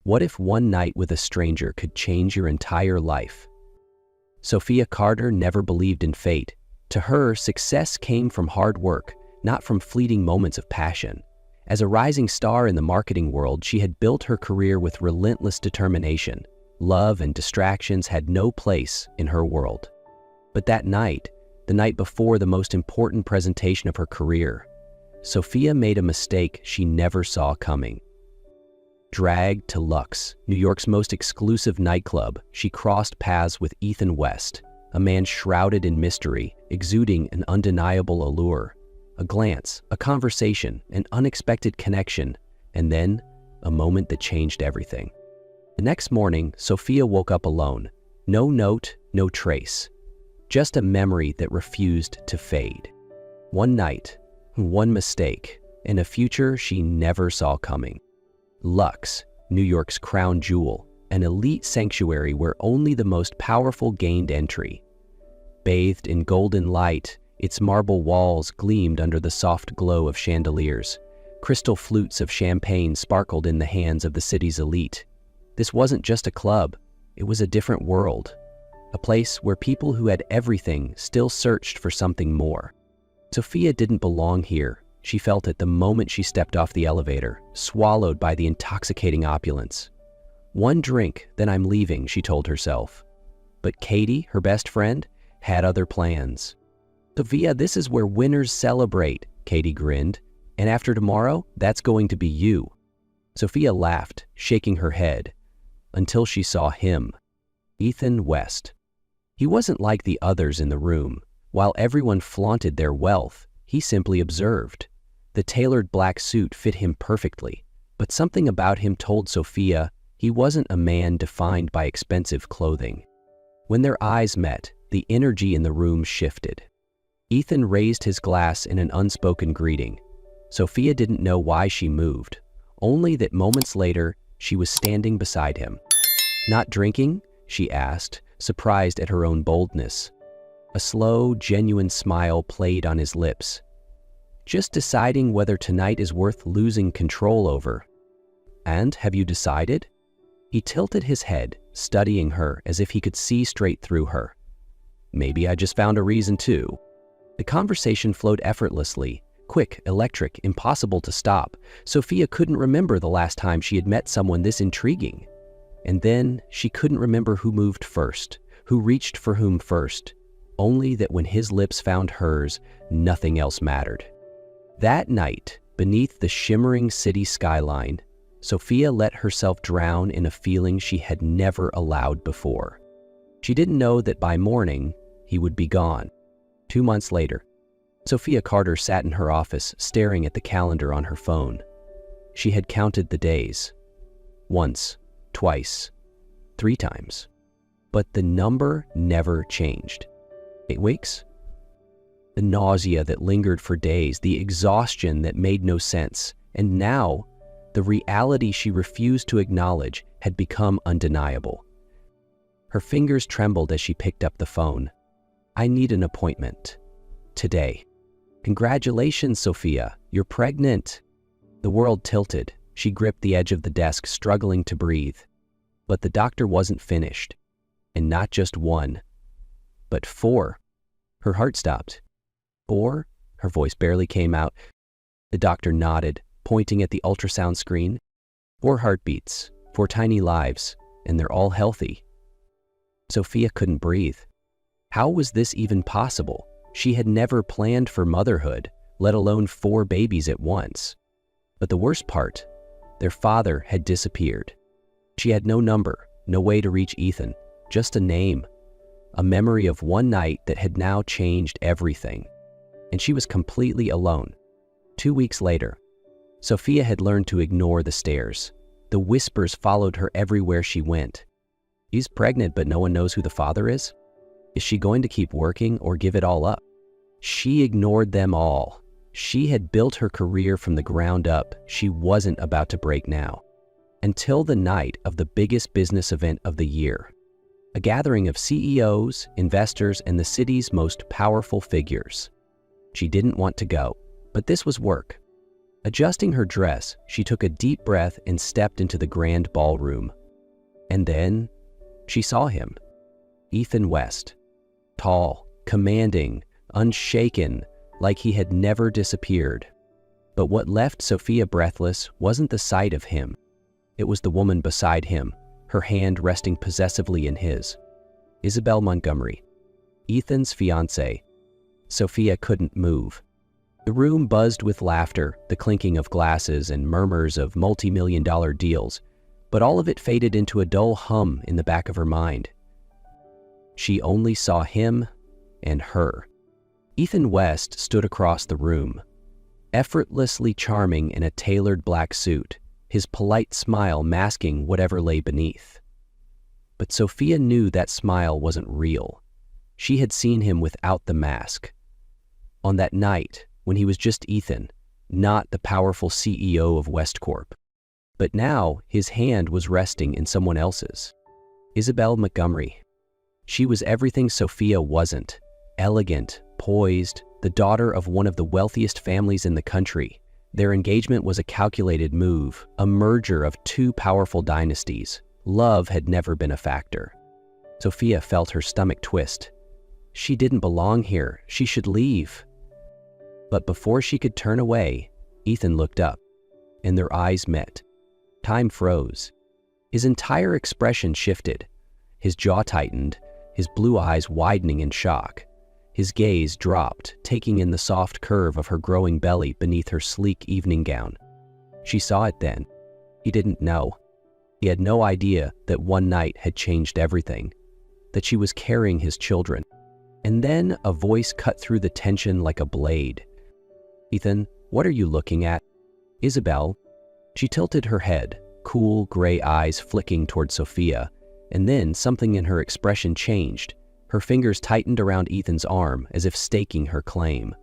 What if one night with a stranger could change your entire life? Sophia Carter never believed in fate. To her, success came from hard work, not from fleeting moments of passion. As a rising star in the marketing world, she had built her career with relentless determination. Love and distractions had no place in her world. But that night, the night before the most important presentation of her career, Sophia made a mistake she never saw coming. Dragged to Lux, New York's most exclusive nightclub, she crossed paths with Ethan West, a man shrouded in mystery, exuding an undeniable allure. A glance, a conversation, an unexpected connection, and then a moment that changed everything. The next morning, Sophia woke up alone. No note, no trace. Just a memory that refused to fade. One night, one mistake, and a future she never saw coming. Lux, New York's crown jewel, an elite sanctuary where only the most powerful gained entry. Bathed in golden light, its marble walls gleamed under the soft glow of chandeliers. Crystal flutes of champagne sparkled in the hands of the city's elite. This wasn't just a club, it was a different world. A place where people who had everything still searched for something more. Sophia didn't belong here. She felt it the moment she stepped off the elevator, swallowed by the intoxicating opulence. One drink, then I'm leaving, she told herself. But Katie, her best friend, had other plans. Sophia, this is where winners celebrate, Katie grinned. And after tomorrow, that's going to be you. Sophia laughed, shaking her head, until she saw him, Ethan West. He wasn't like the others in the room. While everyone flaunted their wealth, he simply observed. The tailored black suit fit him perfectly, but something about him told Sophia he wasn't a man defined by expensive clothing. When their eyes met, the energy in the room shifted. Ethan raised his glass in an unspoken greeting. Sophia didn't know why she moved, only that moments later, she was standing beside him. Not drinking? She asked, surprised at her own boldness. A slow, genuine smile played on his lips. Just deciding whether tonight is worth losing control over. And have you decided? He tilted his head, studying her as if he could see straight through her. Maybe I just found a reason too. The conversation flowed effortlessly, quick, electric, impossible to stop. Sophia couldn't remember the last time she had met someone this intriguing. And then she couldn't remember who moved first, who reached for whom first. Only that when his lips found hers, nothing else mattered. That night, beneath the shimmering city skyline, Sophia let herself drown in a feeling she had never allowed before. She didn't know that by morning, he would be gone. 2 months later, Sophia Carter sat in her office staring at the calendar on her phone. She had counted the days. Once, twice, 3 times. But the number never changed. 8 weeks? The nausea that lingered for days, the exhaustion that made no sense, and now, the reality she refused to acknowledge had become undeniable. Her fingers trembled as she picked up the phone. I need an appointment. Today. Congratulations, Sophia. You're pregnant. The world tilted. She gripped the edge of the desk, struggling to breathe. But the doctor wasn't finished. And not just 1, but 4. Her heart stopped. 4? Her voice barely came out. The doctor nodded, pointing at the ultrasound screen. 4 heartbeats, 4 tiny lives, and they're all healthy. Sophia couldn't breathe. How was this even possible? She had never planned for motherhood, let alone 4 babies at once. But the worst part, their father had disappeared. She had no number, no way to reach Ethan, just a name, a memory of one night that had now changed everything. And she was completely alone. 2 weeks later, Sophia had learned to ignore the stares. The whispers followed her everywhere she went. She's pregnant, but no one knows who the father is? Is she going to keep working or give it all up? She ignored them all. She had built her career from the ground up. She wasn't about to break now. Until the night of the biggest business event of the year. A gathering of CEOs, investors, and the city's most powerful figures. She didn't want to go, but this was work. Adjusting her dress, she took a deep breath and stepped into the grand ballroom. And then she saw him. Ethan West. Tall, commanding, unshaken, like he had never disappeared. But what left Sophia breathless wasn't the sight of him. It was the woman beside him, her hand resting possessively in his. Isabel Montgomery, Ethan's fiancée. Sophia couldn't move. The room buzzed with laughter, the clinking of glasses and murmurs of multi-million-dollar deals, but all of it faded into a dull hum in the back of her mind. She only saw him and her. Ethan West stood across the room, effortlessly charming in a tailored black suit, his polite smile masking whatever lay beneath. But Sophia knew that smile wasn't real. She had seen him without the mask. On that night, when he was just Ethan, not the powerful CEO of Westcorp. But now, his hand was resting in someone else's. Isabel Montgomery. She was everything Sophia wasn't. Elegant, poised, the daughter of one of the wealthiest families in the country. Their engagement was a calculated move, a merger of two powerful dynasties. Love had never been a factor. Sophia felt her stomach twist. She didn't belong here. She should leave. But before she could turn away, Ethan looked up, and their eyes met. Time froze. His entire expression shifted. His jaw tightened, his blue eyes widening in shock. His gaze dropped, taking in the soft curve of her growing belly beneath her sleek evening gown. She saw it then. He didn't know. He had no idea that one night had changed everything, that she was carrying his children. And then a voice cut through the tension like a blade. "Ethan, what are you looking at?" "Isabel." She tilted her head, cool gray eyes flicking toward Sophia, and then something in her expression changed. Her fingers tightened around Ethan's arm as if staking her claim.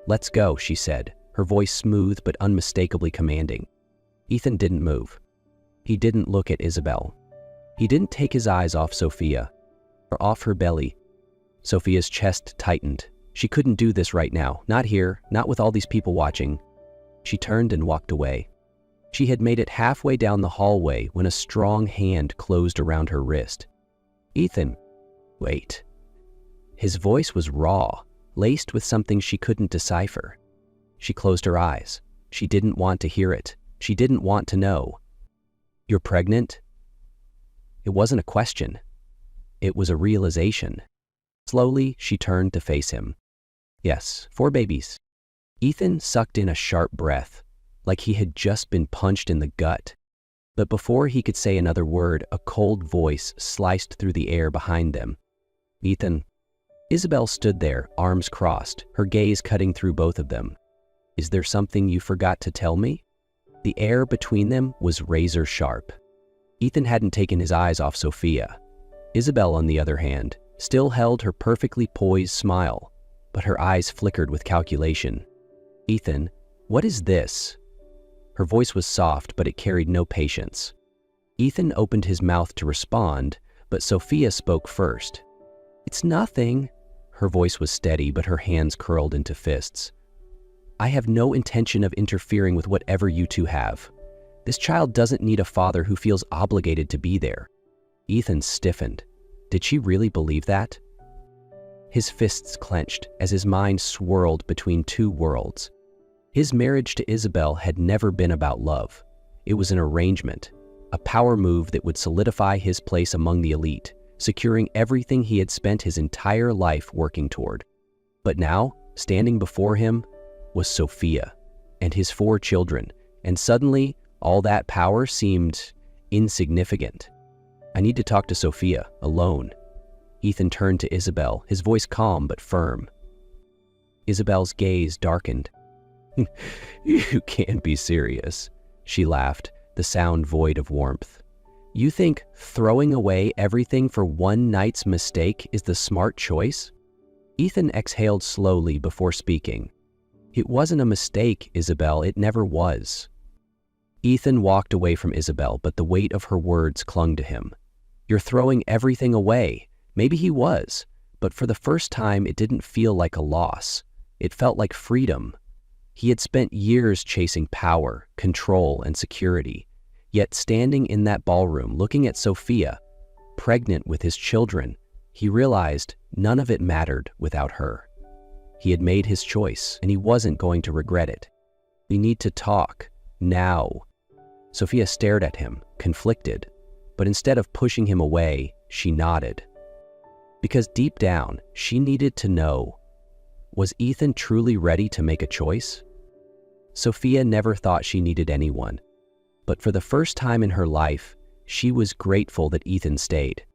"Let's go," she said, her voice smooth but unmistakably commanding. Ethan didn't move. He didn't look at Isabel. He didn't take his eyes off Sophia, or off her belly. Sophia's chest tightened. She couldn't do this right now, not here, not with all these people watching. She turned and walked away. She had made it halfway down the hallway when a strong hand closed around her wrist. "Ethan, wait." His voice was raw, laced with something she couldn't decipher. She closed her eyes. She didn't want to hear it. She didn't want to know. "You're pregnant?" It wasn't a question. It was a realization. Slowly, she turned to face him. "Yes, 4 babies." Ethan sucked in a sharp breath, like he had just been punched in the gut. But before he could say another word, a cold voice sliced through the air behind them. "Ethan." Isabel stood there, arms crossed, her gaze cutting through both of them. "Is there something you forgot to tell me?" The air between them was razor sharp. Ethan hadn't taken his eyes off Sophia. Isabel, on the other hand, still held her perfectly poised smile, but her eyes flickered with calculation. "Ethan, what is this?" Her voice was soft, but it carried no patience. Ethan opened his mouth to respond, but Sophia spoke first. "It's nothing." Her voice was steady, but her hands curled into fists. "I have no intention of interfering with whatever you two have. This child doesn't need a father who feels obligated to be there." Ethan stiffened. Did she really believe that? His fists clenched as his mind swirled between two worlds. His marriage to Isabel had never been about love. It was an arrangement, a power move that would solidify his place among the elite, securing everything he had spent his entire life working toward. But now, standing before him, was Sophia and his 4 children, and suddenly, all that power seemed insignificant. "I need to talk to Sophia, alone." Ethan turned to Isabel, his voice calm but firm. Isabel's gaze darkened. "You can't be serious," she laughed, the sound void of warmth. "You think throwing away everything for one night's mistake is the smart choice?" Ethan exhaled slowly before speaking. "It wasn't a mistake, Isabel, it never was." Ethan walked away from Isabel, but the weight of her words clung to him. "You're throwing everything away." Maybe he was, but for the first time it didn't feel like a loss. It felt like freedom. He had spent years chasing power, control, and security, yet standing in that ballroom looking at Sophia, pregnant with his children, he realized none of it mattered without her. He had made his choice, and he wasn't going to regret it. "We need to talk, now." Sophia stared at him, conflicted, but instead of pushing him away, she nodded. Because deep down, she needed to know, was Ethan truly ready to make a choice? Sophia never thought she needed anyone, but for the first time in her life, she was grateful that Ethan stayed.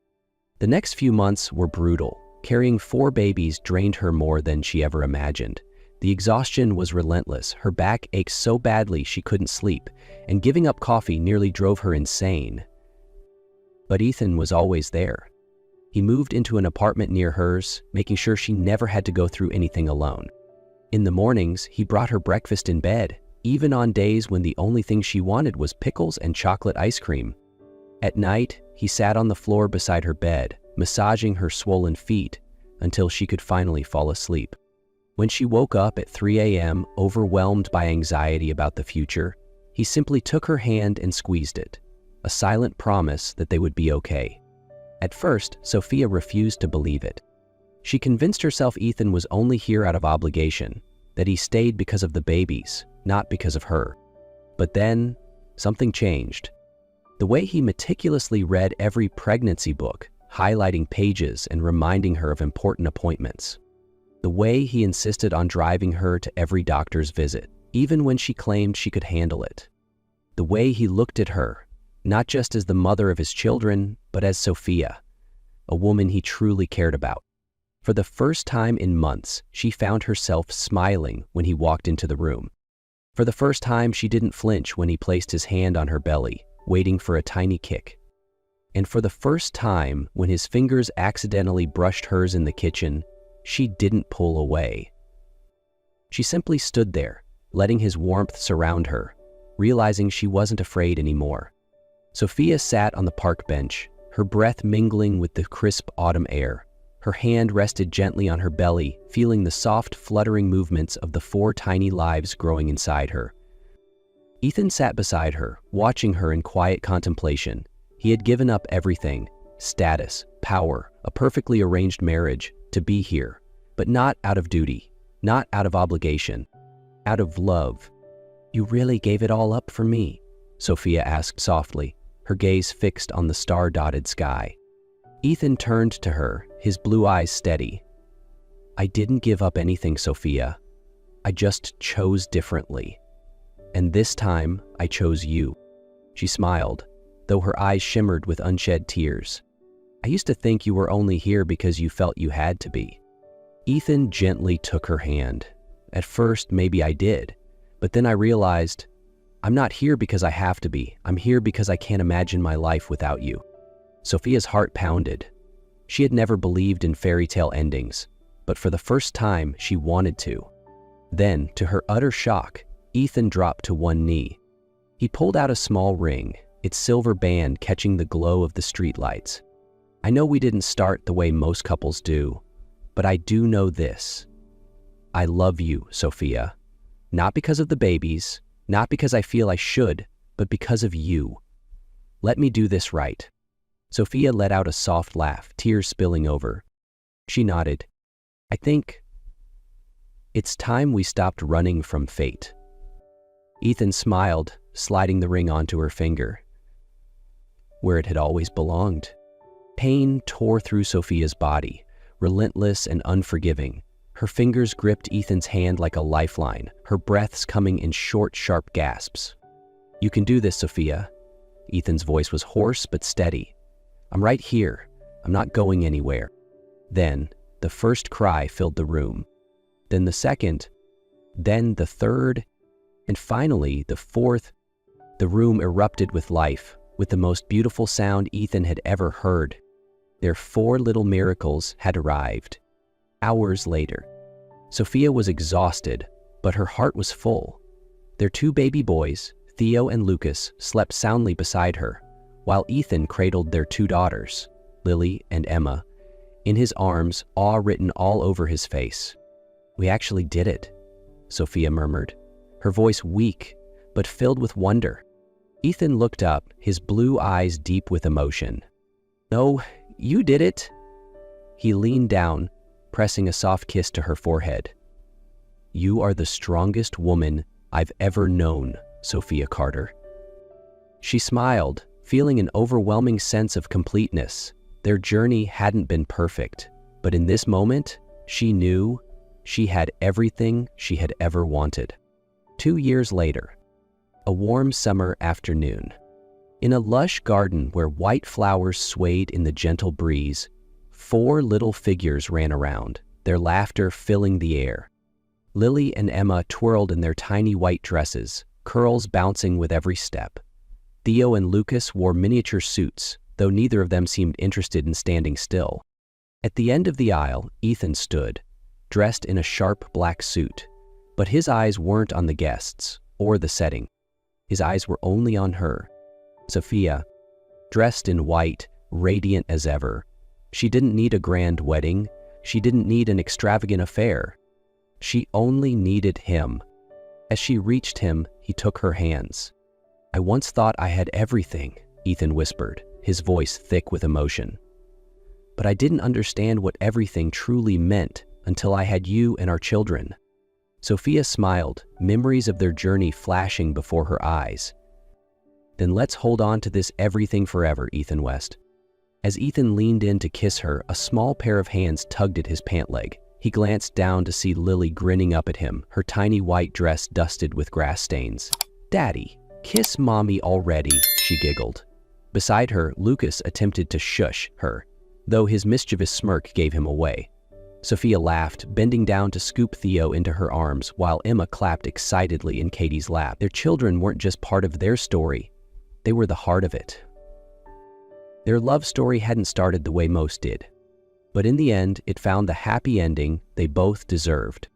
The next few months were brutal. Carrying 4 babies drained her more than she ever imagined. The exhaustion was relentless. Her back ached so badly she couldn't sleep, and giving up coffee nearly drove her insane. But Ethan was always there. He moved into an apartment near hers, making sure she never had to go through anything alone. In the mornings, he brought her breakfast in bed, even on days when the only thing she wanted was pickles and chocolate ice cream. At night, he sat on the floor beside her bed, massaging her swollen feet until she could finally fall asleep. When she woke up at 3 a.m., overwhelmed by anxiety about the future, he simply took her hand and squeezed it, a silent promise that they would be okay. At first, Sophia refused to believe it. She convinced herself Ethan was only here out of obligation, that he stayed because of the babies, not because of her. But then, something changed. The way he meticulously read every pregnancy book, highlighting pages and reminding her of important appointments. The way he insisted on driving her to every doctor's visit, even when she claimed she could handle it. The way he looked at her, not just as the mother of his children, but as Sophia, a woman he truly cared about. For the first time in months, she found herself smiling when he walked into the room. For the first time, she didn't flinch when he placed his hand on her belly, waiting for a tiny kick. And for the first time, when his fingers accidentally brushed hers in the kitchen, she didn't pull away. She simply stood there, letting his warmth surround her, realizing she wasn't afraid anymore. Sophia sat on the park bench, her breath mingling with the crisp autumn air. Her hand rested gently on her belly, feeling the soft, fluttering movements of the 4 tiny lives growing inside her. Ethan sat beside her, watching her in quiet contemplation. He had given up everything, status, power, a perfectly arranged marriage, to be here, but not out of duty, not out of obligation, out of love. "You really gave it all up for me?" Sophia asked softly, her gaze fixed on the star-dotted sky. Ethan turned to her, his blue eyes steady. "I didn't give up anything, Sophia. I just chose differently. And this time, I chose you." She smiled, though her eyes shimmered with unshed tears. "I used to think you were only here because you felt you had to be." Ethan gently took her hand. "At first, maybe I did, but then I realized, I'm not here because I have to be. I'm here because I can't imagine my life without you." Sophia's heart pounded. She had never believed in fairy tale endings, but for the first time, she wanted to. Then, to her utter shock, Ethan dropped to one knee. He pulled out a small ring, its silver band catching the glow of the streetlights. "I know we didn't start the way most couples do, but I do know this. I love you, Sophia. Not because of the babies, not because I feel I should, but because of you. Let me do this right." Sophia let out a soft laugh, tears spilling over. She nodded. "I think it's time we stopped running from fate." Ethan smiled, sliding the ring onto her finger, where it had always belonged. Pain tore through Sophia's body, relentless and unforgiving. Her fingers gripped Ethan's hand like a lifeline, her breaths coming in short, sharp gasps. "You can do this, Sophia." Ethan's voice was hoarse but steady. "I'm right here. I'm not going anywhere." Then, the first cry filled the room. Then the second. Then the third. And finally, the fourth. The room erupted with life, with the most beautiful sound Ethan had ever heard. Their 4 little miracles had arrived. Hours later. Sophia was exhausted, but her heart was full. Their 2 baby boys, Theo and Lucas, slept soundly beside her, while Ethan cradled their 2 daughters, Lily and Emma, in his arms, awe written all over his face. "We actually did it," Sophia murmured, her voice weak but filled with wonder. Ethan looked up, his blue eyes deep with emotion. "No, you did it." He leaned down, pressing a soft kiss to her forehead. "You are the strongest woman I've ever known, Sophia Carter." She smiled, feeling an overwhelming sense of completeness. Their journey hadn't been perfect, but in this moment, she knew she had everything she had ever wanted. 2 years later, a warm summer afternoon. In a lush garden where white flowers swayed in the gentle breeze, 4 little figures ran around, their laughter filling the air. Lily and Emma twirled in their tiny white dresses, curls bouncing with every step. Theo and Lucas wore miniature suits, though neither of them seemed interested in standing still. At the end of the aisle, Ethan stood, dressed in a sharp black suit, but his eyes weren't on the guests or the setting. His eyes were only on her. Sophia, dressed in white, radiant as ever. She didn't need a grand wedding. She didn't need an extravagant affair. She only needed him. As she reached him, he took her hands. "I once thought I had everything," Ethan whispered, his voice thick with emotion. "But I didn't understand what everything truly meant until I had you and our children." Sophia smiled, memories of their journey flashing before her eyes. "Then let's hold on to this everything forever, Ethan West." As Ethan leaned in to kiss her, a small pair of hands tugged at his pant leg. He glanced down to see Lily grinning up at him, her tiny white dress dusted with grass stains. "Daddy, kiss Mommy already," she giggled. Beside her, Lucas attempted to shush her, though his mischievous smirk gave him away. Sophia laughed, bending down to scoop Theo into her arms, while Emma clapped excitedly in Katie's lap. Their children weren't just part of their story, they were the heart of it. Their love story hadn't started the way most did, but in the end, it found the happy ending they both deserved.